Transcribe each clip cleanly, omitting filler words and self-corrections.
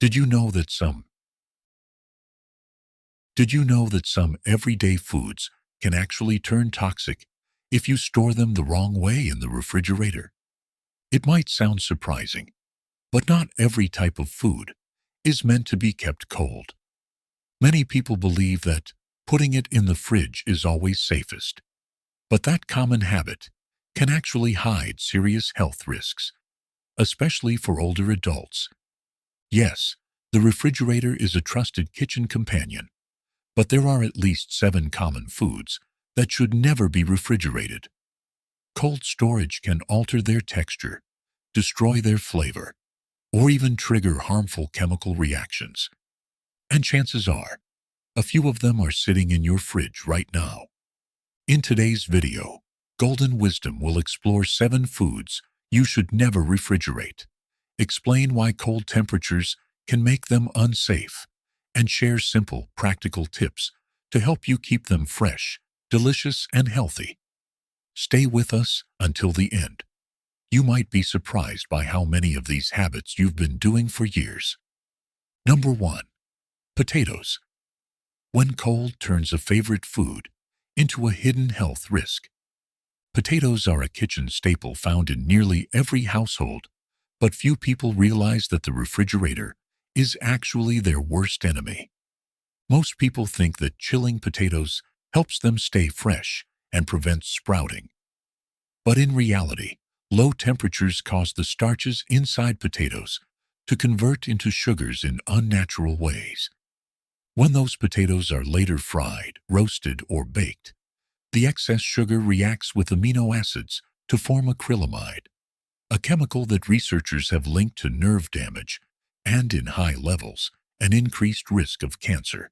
Did you know that some Did you know that some everyday foods can actually turn toxic if you store them the wrong way in the refrigerator? It might sound surprising, but not every type of food is meant to be kept cold. Many people believe that putting it in the fridge is always safest, but that common habit can actually hide serious health risks, especially for older adults. Yes, the refrigerator is a trusted kitchen companion, but there are at least 7 common foods that should never be refrigerated. Cold storage can alter their texture, destroy their flavor, or even trigger harmful chemical reactions. And chances are, a few of them are sitting in your fridge right now. In today's video, Golden Wisdom will explore 7 foods you should never refrigerate, explain why cold temperatures can make them unsafe, and share simple, practical tips to help you keep them fresh, delicious, and healthy. Stay with us until the end. You might be surprised by how many of these habits you've been doing for years. Number 1. Potatoes. When cold turns a favorite food into a hidden health risk. Potatoes are a kitchen staple found in nearly every household, but few people realize that the refrigerator is actually their worst enemy. Most people think that chilling potatoes helps them stay fresh and prevents sprouting. But in reality, low temperatures cause the starches inside potatoes to convert into sugars in unnatural ways. When those potatoes are later fried, roasted, or baked, the excess sugar reacts with amino acids to form acrylamide, a chemical that researchers have linked to nerve damage and, in high levels, an increased risk of cancer.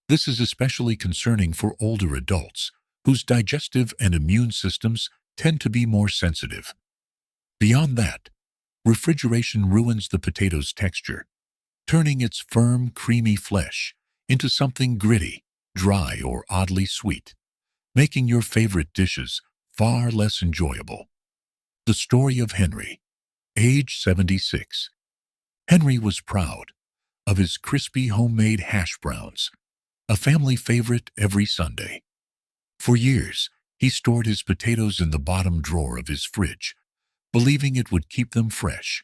This is especially concerning for older adults, whose digestive and immune systems tend to be more sensitive. Beyond that, refrigeration ruins the potato's texture, turning its firm, creamy flesh into something gritty, dry, or oddly sweet, making your favorite dishes far less enjoyable. The story of Henry, age 76. Henry was proud of his crispy homemade hash browns, a family favorite every Sunday. For years, he stored his potatoes in the bottom drawer of his fridge, believing it would keep them fresh.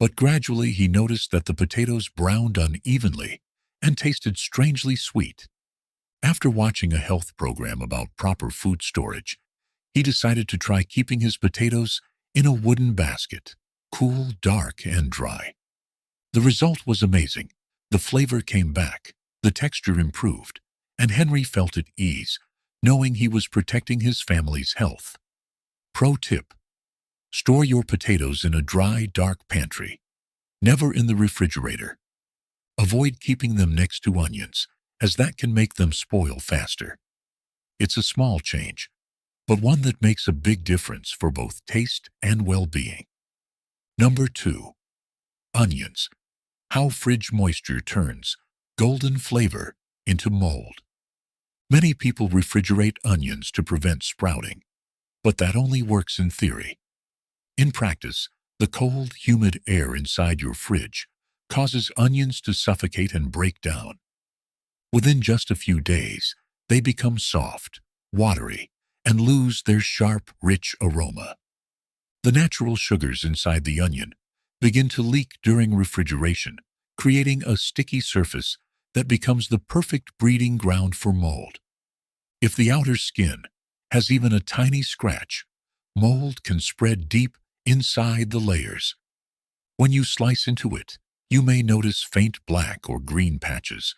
But gradually he noticed that the potatoes browned unevenly and tasted strangely sweet. After watching a health program about proper food storage, he decided to try keeping his potatoes in a wooden basket, cool, dark, and dry. The result was amazing. The flavor came back, the texture improved, and Henry felt at ease, knowing he was protecting his family's health. Pro tip: store your potatoes in a dry, dark pantry, never in the refrigerator. Avoid keeping them next to onions, as that can make them spoil faster. It's a small change, but one that makes a big difference for both taste and well-being. Number 2. Onions. How fridge moisture turns golden flavor into mold. Many people refrigerate onions to prevent sprouting, but that only works in theory. In practice, the cold, humid air inside your fridge causes onions to suffocate and break down. Within just a few days, they become soft, watery, and lose their sharp, rich aroma. The natural sugars inside the onion begin to leak during refrigeration, creating a sticky surface that becomes the perfect breeding ground for mold. If the outer skin has even a tiny scratch, mold can spread deep inside the layers. When you slice into it, you may notice faint black or green patches,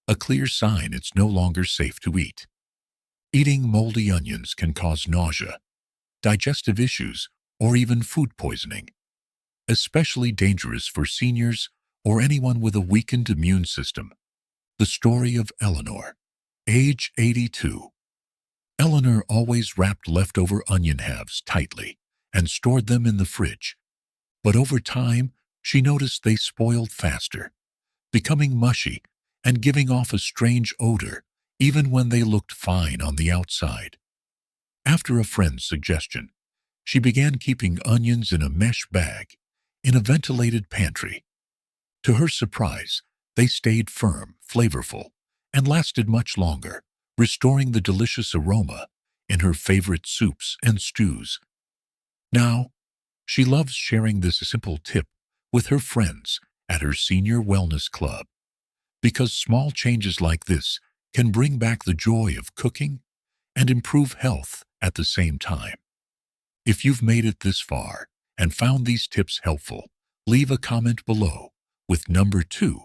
a clear sign it's no longer safe to eat. Eating moldy onions can cause nausea, digestive issues, or even food poisoning. Especially dangerous for seniors or anyone with a weakened immune system. The story of Eleanor, age 82. Eleanor always wrapped leftover onion halves tightly and stored them in the fridge. But over time, she noticed they spoiled faster, becoming mushy and giving off a strange odor even when they looked fine on the outside. After a friend's suggestion, she began keeping onions in a mesh bag in a ventilated pantry. To her surprise, they stayed firm, flavorful, and lasted much longer, restoring the delicious aroma in her favorite soups and stews. Now, she loves sharing this simple tip with her friends at her senior wellness club because small changes like this can bring back the joy of cooking and improve health at the same time. If you've made it this far and found these tips helpful, leave a comment below with number 2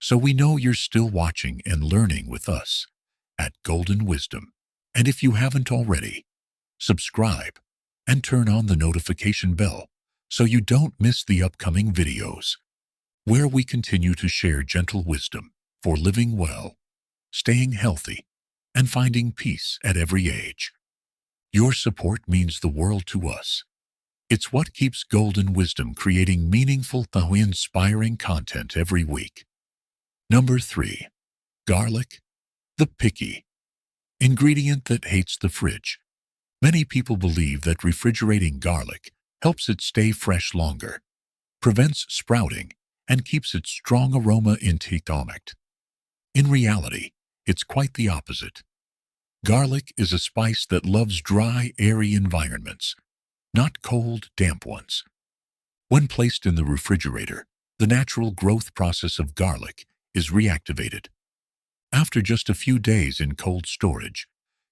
so we know you're still watching and learning with us at Golden Wisdom. And if you haven't already, subscribe and turn on the notification bell so you don't miss the upcoming videos, where we continue to share gentle wisdom for living well, staying healthy, and finding peace at every age. Your support means the world to us. It's what keeps Golden Wisdom creating meaningful, inspiring content every week. Number 3. Garlic, the picky ingredient that hates the fridge. Many people believe that refrigerating garlic helps it stay fresh longer, prevents sprouting, and keeps its strong aroma intact. In reality, it's quite the opposite. Garlic is a spice that loves dry, airy environments, not cold, damp ones. When placed in the refrigerator, the natural growth process of garlic is reactivated. After just a few days in cold storage,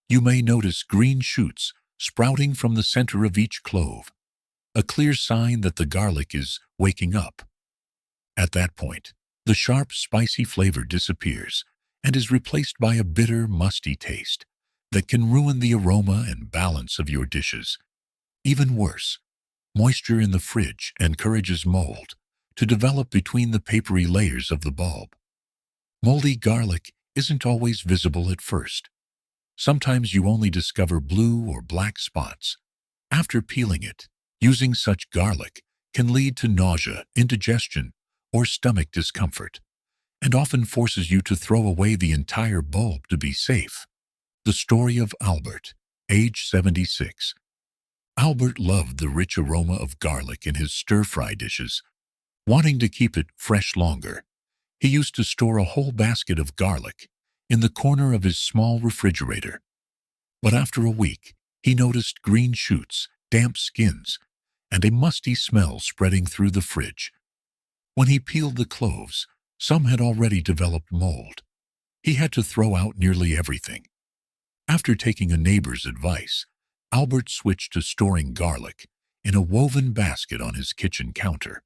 you may notice green shoots sprouting from the center of each clove, a clear sign that the garlic is waking up. At that point, the sharp, spicy flavor disappears and is replaced by a bitter, musty taste that can ruin the aroma and balance of your dishes. Even worse, moisture in the fridge encourages mold to develop between the papery layers of the bulb. Moldy garlic isn't always visible at first. Sometimes you only discover blue or black spots after peeling it. Using such garlic can lead to nausea, indigestion, or stomach discomfort, and often forces you to throw away the entire bulb to be safe. The story of Albert, age 76. Albert loved the rich aroma of garlic in his stir-fry dishes. Wanting to keep it fresh longer, he used to store a whole basket of garlic in the corner of his small refrigerator. But after a week, he noticed green shoots, damp skins, and a musty smell spreading through the fridge. When he peeled the cloves, some had already developed mold. He had to throw out nearly everything. After taking a neighbor's advice, Albert switched to storing garlic in a woven basket on his kitchen counter,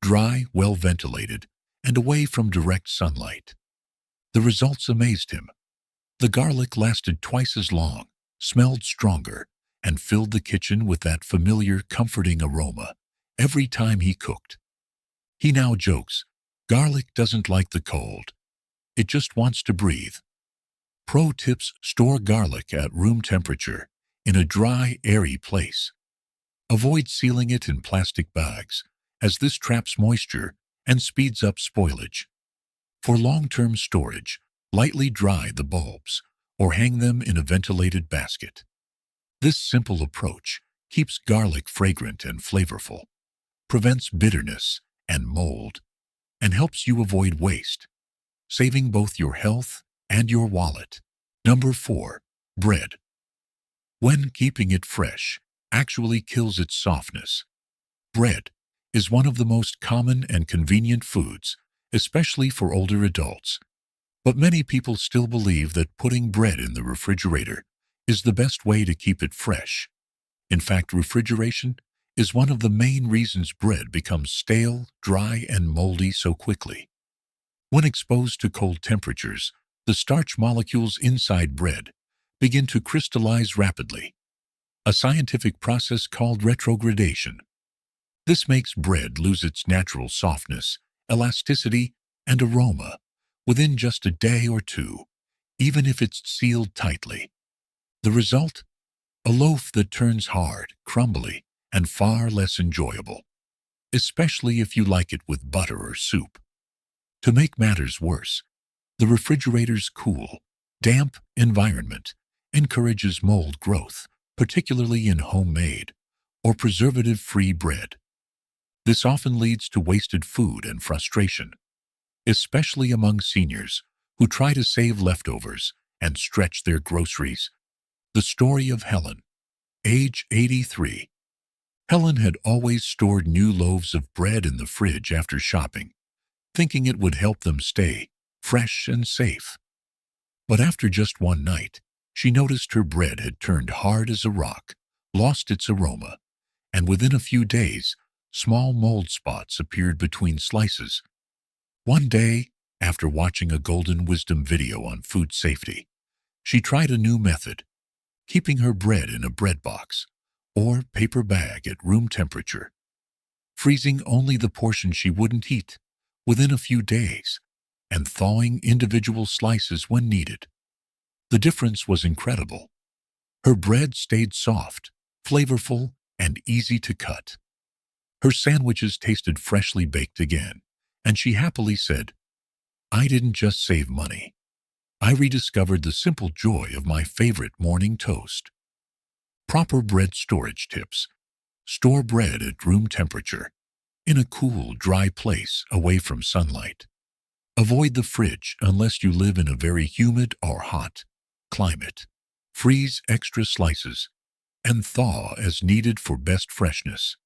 dry, well-ventilated, and away from direct sunlight. The results amazed him. The garlic lasted twice as long, smelled stronger, and filled the kitchen with that familiar, comforting aroma every time he cooked. He now jokes, garlic doesn't like the cold. It just wants to breathe. Pro tips: store garlic at room temperature in a dry, airy place. Avoid sealing it in plastic bags, as this traps moisture and speeds up spoilage. For long-term storage, lightly dry the bulbs or hang them in a ventilated basket. This simple approach keeps garlic fragrant and flavorful, prevents bitterness and mold, and helps you avoid waste, saving both your health and your wallet. Number 4. Bread. When keeping it fresh actually kills its softness. Bread is one of the most common and convenient foods, especially for older adults. But many people still believe that putting bread in the refrigerator is the best way to keep it fresh. In fact, refrigeration is one of the main reasons bread becomes stale, dry, and moldy so quickly. When exposed to cold temperatures, the starch molecules inside bread begin to crystallize rapidly, a scientific process called retrogradation. This makes bread lose its natural softness, elasticity, and aroma within just a day or two, even if it's sealed tightly. The result? A loaf that turns hard, crumbly, and far less enjoyable, especially if you like it with butter or soup. To make matters worse, the refrigerator's cool, damp environment encourages mold growth, particularly in homemade or preservative-free bread. This often leads to wasted food and frustration, especially among seniors who try to save leftovers and stretch their groceries. The story of Helen, age 83. Helen had always stored new loaves of bread in the fridge after shopping, thinking it would help them stay fresh and safe. But after just one night, she noticed her bread had turned hard as a rock, lost its aroma, and within a few days, small mold spots appeared between slices. One day, after watching a Golden Wisdom video on food safety, she tried a new method, keeping her bread in a bread box or paper bag at room temperature, freezing only the portion she wouldn't eat within a few days, and thawing individual slices when needed. The difference was incredible. Her bread stayed soft, flavorful, and easy to cut. Her sandwiches tasted freshly baked again, and she happily said, "I didn't just save money. I rediscovered the simple joy of my favorite morning toast." Proper bread storage tips. Store bread at room temperature, in a cool, dry place away from sunlight. Avoid the fridge unless you live in a very humid or hot climate. Freeze extra slices and thaw as needed for best freshness.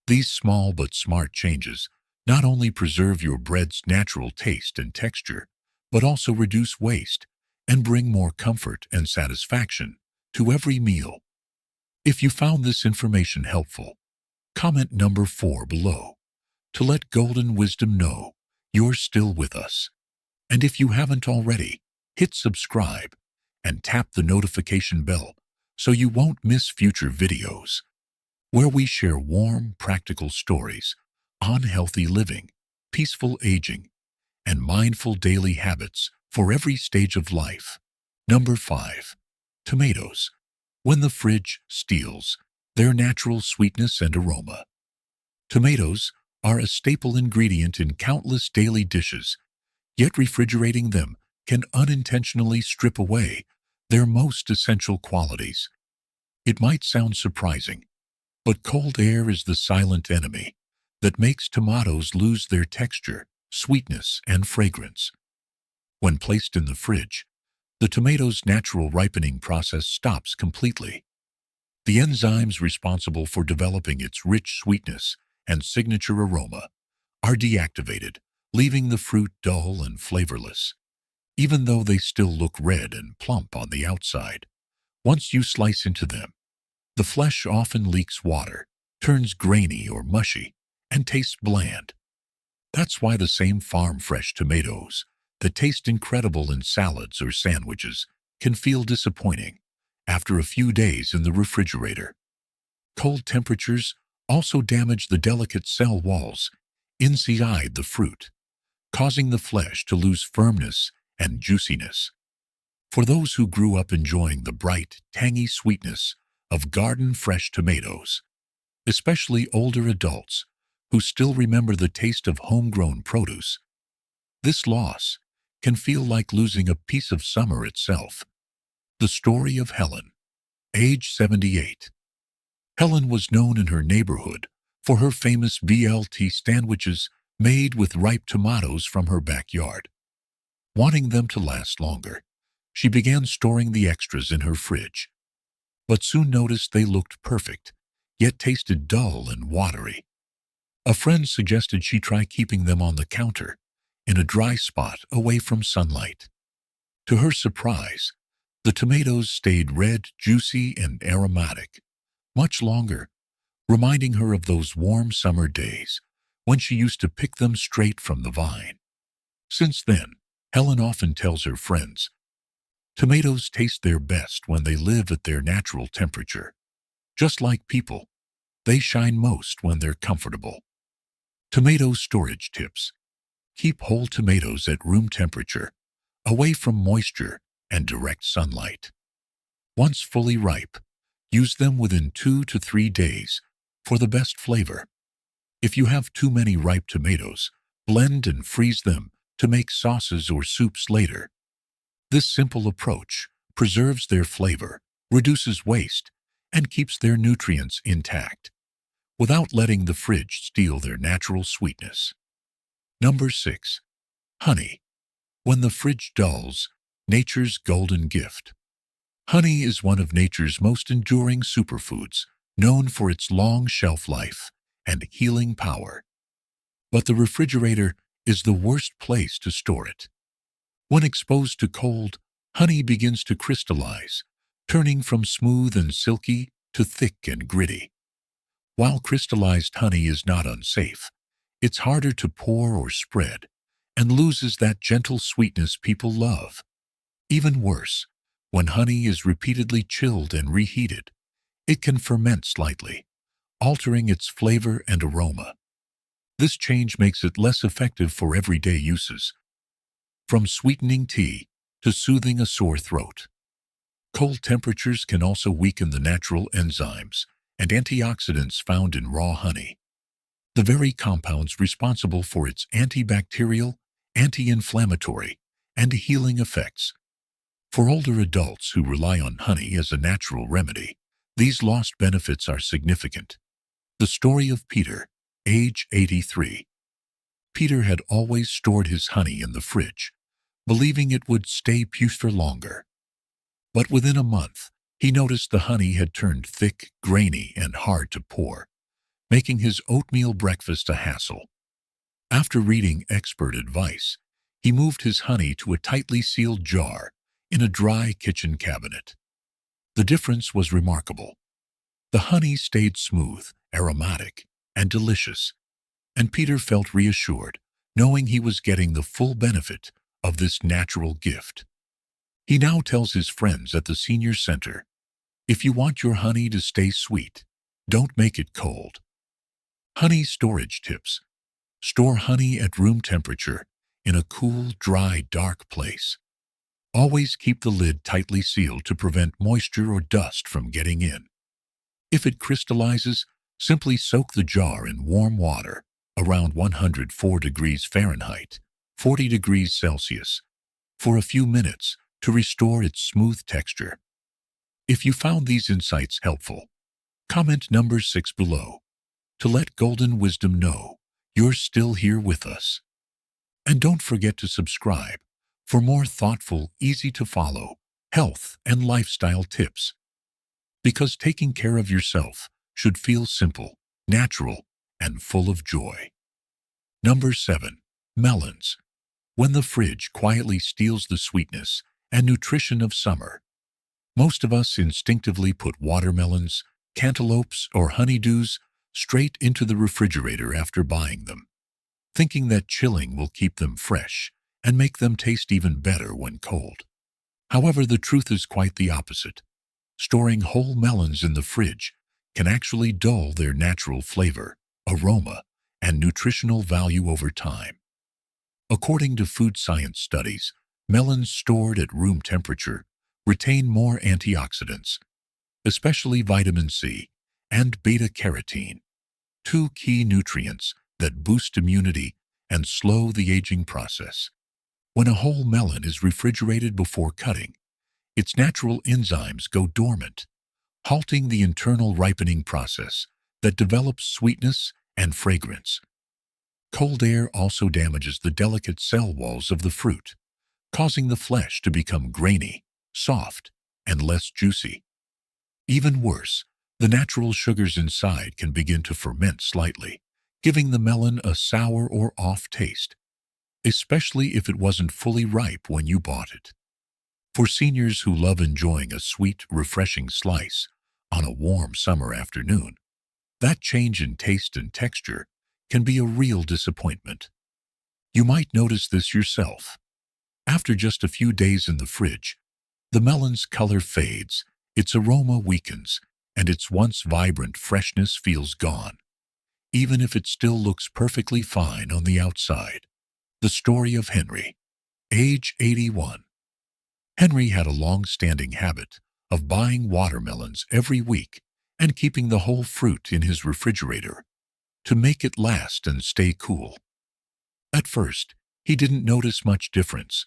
These small but smart changes not only preserve your bread's natural taste and texture, but also reduce waste and bring more comfort and satisfaction to every meal. If you found this information helpful, comment number 4 below to let Golden Wisdom know you're still with us. And if you haven't already, hit subscribe and tap the notification bell so you won't miss future videos, where we share warm, practical stories on healthy living, peaceful aging, and mindful daily habits for every stage of life. Number 5. Tomatoes. When the fridge steals their natural sweetness and aroma. Tomatoes are a staple ingredient in countless daily dishes, yet refrigerating them can unintentionally strip away their most essential qualities. It might sound surprising, but cold air is the silent enemy that makes tomatoes lose their texture, sweetness, and fragrance. When placed in the fridge, the tomato's natural ripening process stops completely. The enzymes responsible for developing its rich sweetness and signature aroma are deactivated, leaving the fruit dull and flavorless, even though they still look red and plump on the outside. Once you slice into them, the flesh often leaks water, turns grainy or mushy, and tastes bland. That's why the same farm-fresh tomatoes that taste incredible in salads or sandwiches can feel disappointing after a few days in the refrigerator. Cold temperatures also damage the delicate cell walls inside the fruit, causing the flesh to lose firmness and juiciness. For those who grew up enjoying the bright, tangy sweetness of garden-fresh tomatoes, especially older adults who still remember the taste of homegrown produce, this loss can feel like losing a piece of summer itself. The story of Helen, age 78. Helen was known in her neighborhood for her famous BLT sandwiches made with ripe tomatoes from her backyard. Wanting them to last longer, she began storing the extras in her fridge, but soon noticed they looked perfect, yet tasted dull and watery. A friend suggested she try keeping them on the counter, in a dry spot away from sunlight. To her surprise, the tomatoes stayed red, juicy, and aromatic much longer, reminding her of those warm summer days when she used to pick them straight from the vine. Since then, Helen often tells her friends, tomatoes taste their best when they live at their natural temperature. Just like people, they shine most when they're comfortable. Tomato storage tips. Keep whole tomatoes at room temperature, away from moisture and direct sunlight. Once fully ripe, use them within 2 to 3 days for the best flavor. If you have too many ripe tomatoes, blend and freeze them to make sauces or soups later. This simple approach preserves their flavor, reduces waste, and keeps their nutrients intact. without letting the fridge steal their natural sweetness. Number 6. Honey. When the fridge dulls, nature's golden gift. Honey is one of nature's most enduring superfoods, known for its long shelf life and healing power. But the refrigerator is the worst place to store it. When exposed to cold, honey begins to crystallize, turning from smooth and silky to thick and gritty. While crystallized honey is not unsafe, it's harder to pour or spread and loses that gentle sweetness people love. Even worse, when honey is repeatedly chilled and reheated, it can ferment slightly, altering its flavor and aroma. This change makes it less effective for everyday uses, from sweetening tea to soothing a sore throat. Cold temperatures can also weaken the natural enzymes and antioxidants found in raw honey, the very compounds responsible for its antibacterial, anti-inflammatory, and healing effects. For older adults who rely on honey as a natural remedy, these lost benefits are significant. The story of Peter, age 83. Peter had always stored his honey in the fridge, believing it would stay pure for longer. But within a month, he noticed the honey had turned thick, grainy, and hard to pour, making his oatmeal breakfast a hassle. After reading expert advice, he moved his honey to a tightly sealed jar in a dry kitchen cabinet. The difference was remarkable. The honey stayed smooth, aromatic, and delicious, and Peter felt reassured, knowing he was getting the full benefit of this natural gift. He now tells his friends at the senior center, "If you want your honey to stay sweet, don't make it cold." Honey storage tips. Store honey at room temperature in a cool, dry, dark place. Always keep the lid tightly sealed to prevent moisture or dust from getting in. If it crystallizes, simply soak the jar in warm water, around 104 degrees Fahrenheit, 40 degrees Celsius, for a few minutes to restore its smooth texture. If you found these insights helpful, comment number 6 below to let Golden Wisdom know you're still here with us. And don't forget to subscribe for more thoughtful, easy-to-follow health and lifestyle tips. Because taking care of yourself should feel simple, natural, and full of joy. Number 7. Melons. When the fridge quietly steals the sweetness and nutrition of summer. Most of us instinctively put watermelons, cantaloupes, or honeydews straight into the refrigerator after buying them, thinking that chilling will keep them fresh and make them taste even better when cold. However, the truth is quite the opposite. Storing whole melons in the fridge can actually dull their natural flavor, aroma, and nutritional value over time. According to food science studies, melons stored at room temperature retain more antioxidants, especially vitamin C and beta-carotene, two key nutrients that boost immunity and slow the aging process. When a whole melon is refrigerated before cutting, its natural enzymes go dormant, halting the internal ripening process that develops sweetness and fragrance. Cold air also damages the delicate cell walls of the fruit, causing the flesh to become grainy, soft, and less juicy. Even worse, the natural sugars inside can begin to ferment slightly, giving the melon a sour or off taste, especially if it wasn't fully ripe when you bought it. For seniors who love enjoying a sweet, refreshing slice on a warm summer afternoon, that change in taste and texture can be a real disappointment. You might notice this yourself. After just a few days in the fridge, the melon's color fades, its aroma weakens, and its once vibrant freshness feels gone, even if it still looks perfectly fine on the outside. The story of Henry, age 81. Henry had a long-standing habit of buying watermelons every week and keeping the whole fruit in his refrigerator to make it last and stay cool. At first, he didn't notice much difference,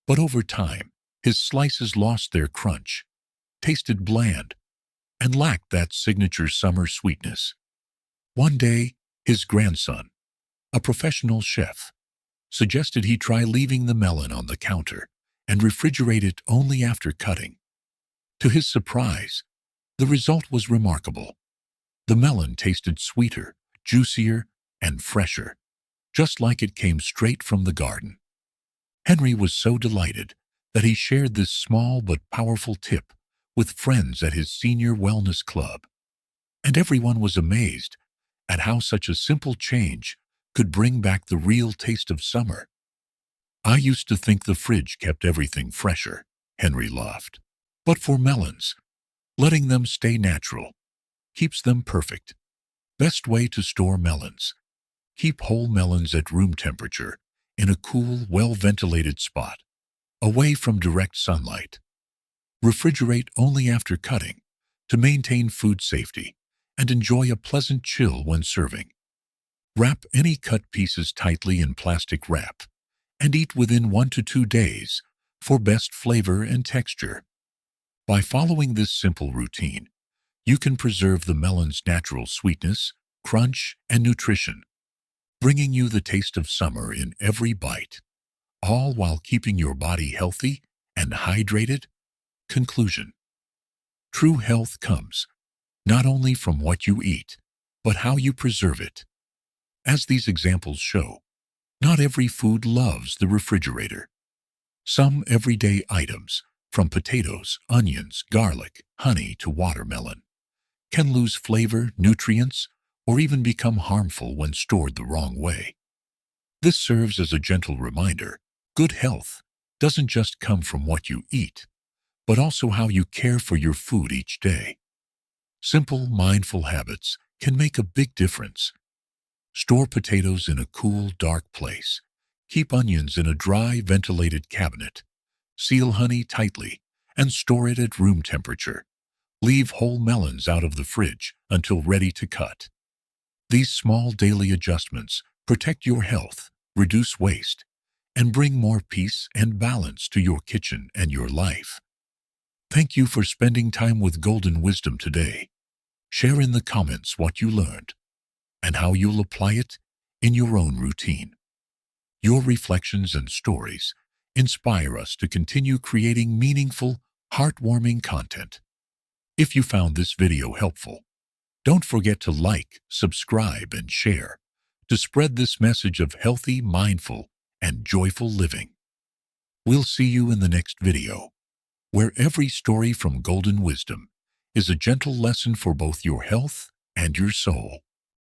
but over time, his slices lost their crunch, tasted bland, and lacked that signature summer sweetness. One day, his grandson, a professional chef, suggested he try leaving the melon on the counter and refrigerate it only after cutting. To his surprise, the result was remarkable. The melon tasted sweeter, juicier, and fresher, just like it came straight from the garden. Henry was so delighted that he shared this small but powerful tip with friends at his senior wellness club, and everyone was amazed at how such a simple change could bring back the real taste of summer. I used to think the fridge kept everything fresher, Henry laughed. But for melons, letting them stay natural keeps them perfect. Best way to store melons. Keep whole melons at room temperature in a cool, well-ventilated spot, away from direct sunlight. Refrigerate only after cutting to maintain food safety and enjoy a pleasant chill when serving. Wrap any cut pieces tightly in plastic wrap and eat within 1 to 2 days for best flavor and texture. By following this simple routine, you can preserve the melon's natural sweetness, crunch, and nutrition, bringing you the taste of summer in every bite, all while keeping your body healthy and hydrated. Conclusion: true health comes not only from what you eat, but how you preserve it. As these examples show, not every food loves the refrigerator. Some everyday items, from potatoes, onions, garlic, honey to watermelon, can lose flavor, nutrients, or even become harmful when stored the wrong way. This serves as a gentle reminder: good health doesn't just come from what you eat, but also how you care for your food each day. Simple, mindful habits can make a big difference. Store potatoes in a cool, dark place. Keep onions in a dry, ventilated cabinet. Seal honey tightly and store it at room temperature. Leave whole melons out of the fridge until ready to cut. These small daily adjustments protect your health, reduce waste, and bring more peace and balance to your kitchen and your life. Thank you for spending time with Golden Wisdom today. Share in the comments what you learned and how you'll apply it in your own routine. Your reflections and stories inspire us to continue creating meaningful, heartwarming content. If you found this video helpful, don't forget to like, subscribe, and share to spread this message of healthy, mindful, and joyful living. We'll see you in the next video, where every story from Golden Wisdom is a gentle lesson for both your health and your soul.